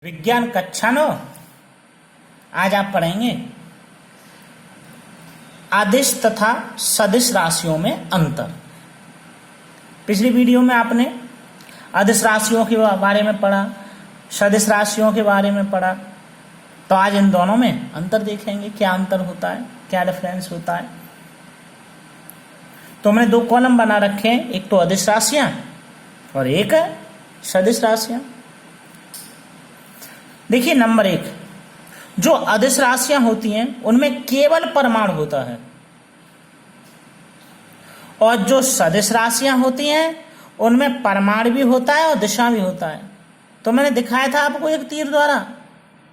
विज्ञान कक्षा नो आज आप पढ़ेंगे अदिश तथा सदिश राशियों में अंतर। पिछली वीडियो में आपने अदिश राशियों के बारे में पढ़ा, सदिश राशियों के बारे में पढ़ा, तो आज इन दोनों में अंतर देखेंगे, क्या अंतर होता है, क्या डिफरेंस होता है। तो हमने दो कॉलम बना रखे हैं, एक तो अदिश राशियां और एक सदिश राशियां। देखिए नंबर एक, जो अदिश राशियां होती हैं उनमें केवल परमाणु होता है और जो सदिश राशियां होती हैं उनमें परमाणु भी होता है और दिशा भी होता है। तो मैंने दिखाया था आपको एक तीर द्वारा,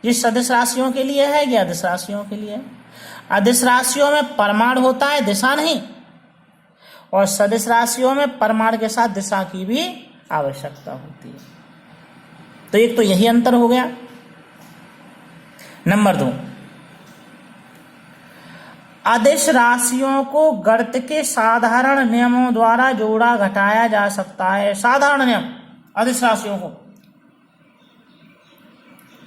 ये सदिश राशियों के लिए है या अदिश राशियों के लिए है। अदिश राशियों में परमाणु होता है, दिशा नहीं, और सदिश राशियों में परमाणु के साथ दिशा की भी आवश्यकता होती है। तो एक तो यही अंतर हो गया। नंबर दो, अदिश राशियों को गणित के साधारण नियमों द्वारा जोड़ा घटाया जा सकता है। साधारण नियम अदिश राशियों को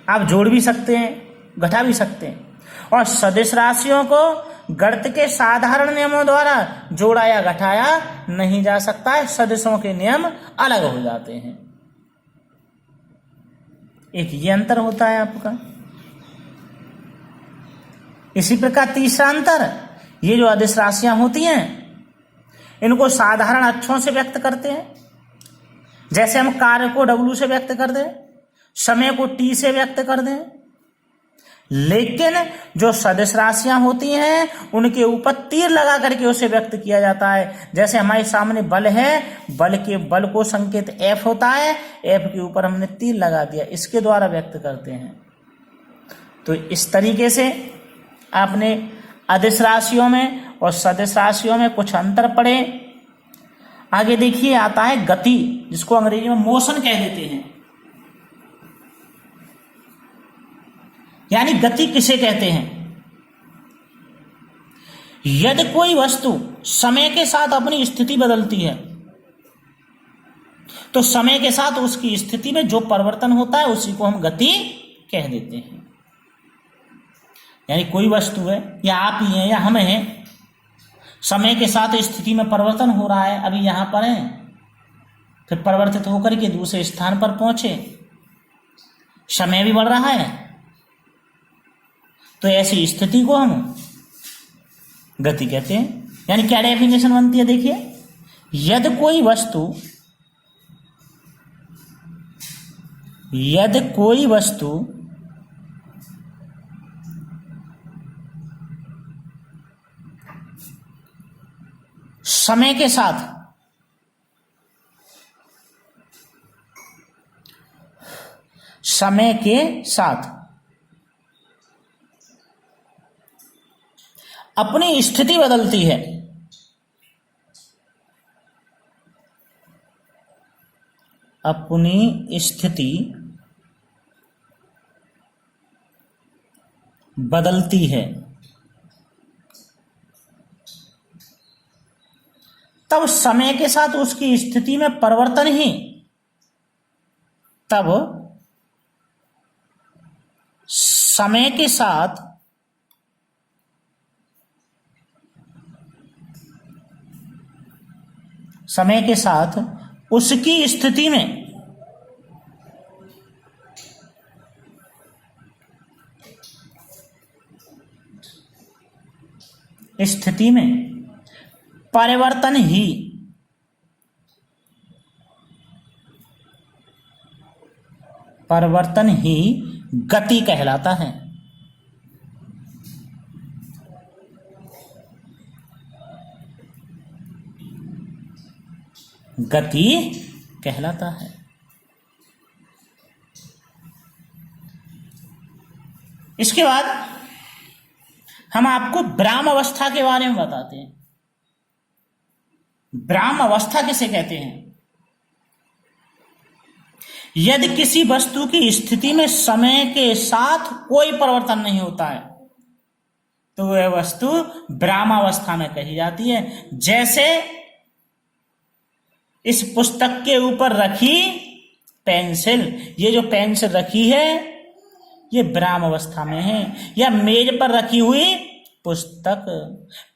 आप जोड़ भी सकते हैं, घटा भी सकते हैं, और सदिश राशियों को गणित के साधारण नियमों द्वारा जोड़ा या घटाया नहीं जा सकता है। सदिशों के नियम अलग हो जाते हैं। एक ये अंतर होता है आपका। इसी प्रकार तीसरा अंतर, ये जो अदिश राशियां होती हैं इनको साधारण अक्षरों से व्यक्त करते हैं। जैसे हम कार्य को W से व्यक्त कर दें, समय को T से व्यक्त कर दें। लेकिन जो सदिश राशियां होती हैं उनके ऊपर तीर लगा करके उसे व्यक्त किया जाता है। जैसे हमारे सामने बल है, बल को संकेत F होता है, F के ऊपर हमने तीर लगा दिया, इसके द्वारा व्यक्त करते हैं। तो इस तरीके से आपने अदिश राशियों में और सदिश राशियों में कुछ अंतर पड़े। आगे देखिए आता है गति, जिसको अंग्रेजी में मोशन कह देते हैं। यानी गति किसे कहते हैं? यदि कोई वस्तु समय के साथ अपनी स्थिति बदलती है तो समय के साथ उसकी स्थिति में जो परिवर्तन होता है उसी को हम गति कह देते हैं। यानी कोई वस्तु है, या आप ही हैं या हम हैं, समय के साथ स्थिति में परिवर्तन हो रहा है, अभी यहां पर हैं, फिर परिवर्तित होकर के दूसरे स्थान पर पहुंचे, समय भी बढ़ रहा है, तो ऐसी स्थिति को हम गति कहते हैं। यानी क्या डेफिनेशन बनती है, देखिए, यदि कोई वस्तु समय के साथ अपनी स्थिति बदलती है, तब समय के साथ उसकी स्थिति में परिवर्तन ही समय के साथ उसकी स्थिति में परिवर्तन ही गति कहलाता है। गति कहलाता है। इसके बाद हम आपको ब्राह्म अवस्था के बारे में बताते हैं। ब्राह्म अवस्था किसे कहते हैं? यदि किसी वस्तु की स्थिति में समय के साथ कोई परिवर्तन नहीं होता है तो वह वस्तु ब्राह्म अवस्था में कही जाती है। जैसे इस पुस्तक के ऊपर रखी पेंसिल, ये जो पेंसिल रखी है ये विराम अवस्था में है। या मेज पर रखी हुई पुस्तक,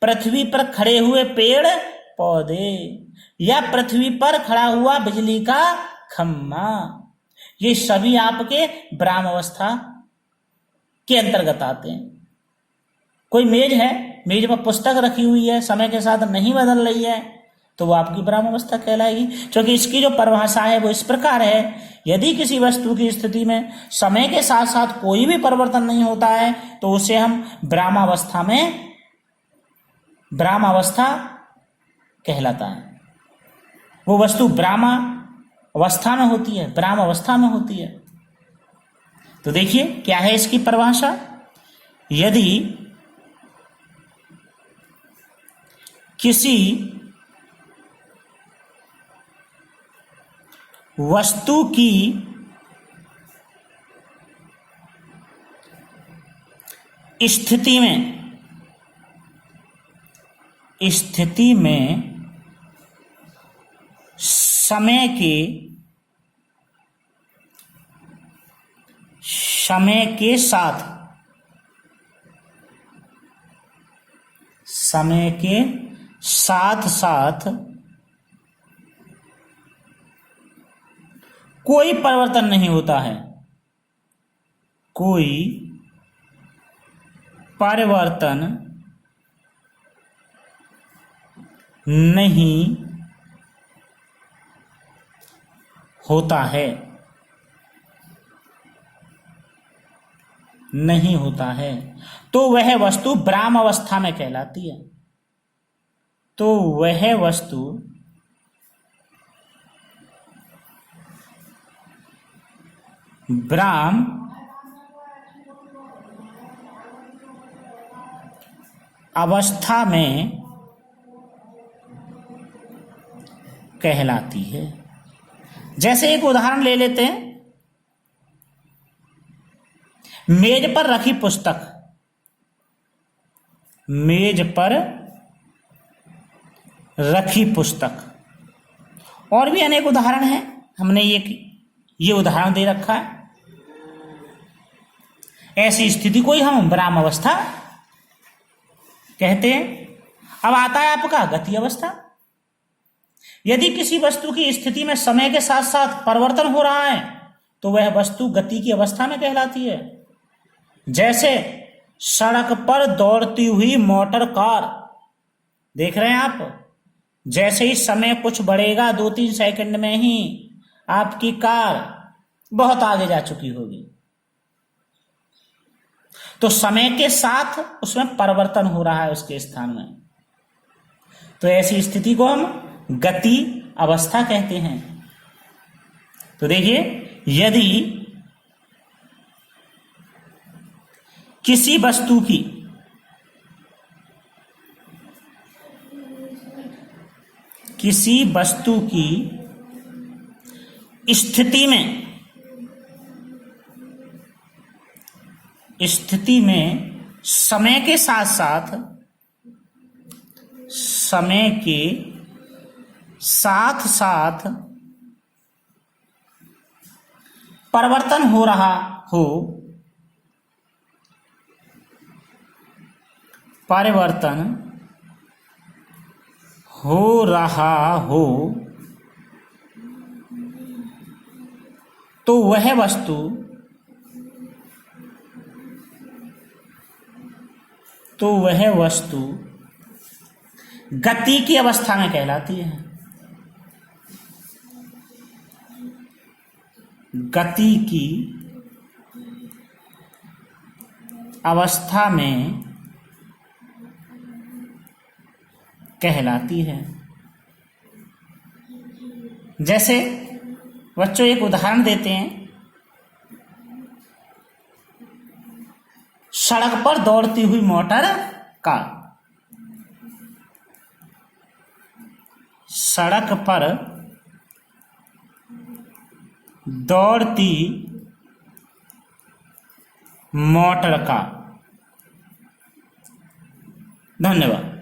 पृथ्वी पर खड़े हुए पेड़ पौधे, या पृथ्वी पर खड़ा हुआ बिजली का खम्मा, ये सभी आपके विराम अवस्था के अंतर्गत आते हैं। कोई मेज है, मेज पर पुस्तक रखी हुई है, समय के साथ नहीं बदल रही है, तो वो आपकी विराम अवस्था कहलाएगी। क्योंकि इसकी जो परिभाषा है वो इस प्रकार है, यदि किसी वस्तु की स्थिति में समय के साथ साथ कोई भी परिवर्तन नहीं होता है तो उसे हम विराम अवस्था कहलाता है। वो वस्तु विराम अवस्था में होती है, विराम अवस्था में होती है। तो देखिए क्या है इसकी परिभाषा। यदि किसी वस्तु की स्थिति में समय के साथ कोई परिवर्तन नहीं होता है, कोई परिवर्तन नहीं होता है, तो वह वस्तु विराम अवस्था में कहलाती है। तो वह वस्तु विराम अवस्था में कहलाती है। जैसे एक उदाहरण ले लेते हैं, मेज पर रखी पुस्तक, मेज पर रखी पुस्तक, और भी अनेक उदाहरण हैं, हमने ये उदाहरण दे रखा है। ऐसी स्थिति को ही हम विराम अवस्था कहते हैं। अब आता है आपका गति अवस्था। यदि किसी वस्तु की स्थिति में समय के साथ साथ परिवर्तन हो रहा है तो वह वस्तु गति की अवस्था में कहलाती है। जैसे सड़क पर दौड़ती हुई मोटर कार, देख रहे हैं आप, जैसे ही समय कुछ बढ़ेगा 2-3 सेकंड में ही आपकी कार बहुत आगे जा चुकी होगी। तो समय के साथ उसमें परिवर्तन हो रहा है उसके स्थान में, तो ऐसी स्थिति को हम गति अवस्था कहते हैं। तो देखिए, यदि किसी वस्तु की स्थिति में समय के साथ परिवर्तन हो रहा हो तो वह वस्तु गति की अवस्था में कहलाती है। गति की अवस्था में कहलाती है। जैसे बच्चों एक उदाहरण देते हैं, सड़क पर दौड़ती हुई मोटर कार, सड़क पर दौड़ती मोटर कार। धन्यवाद।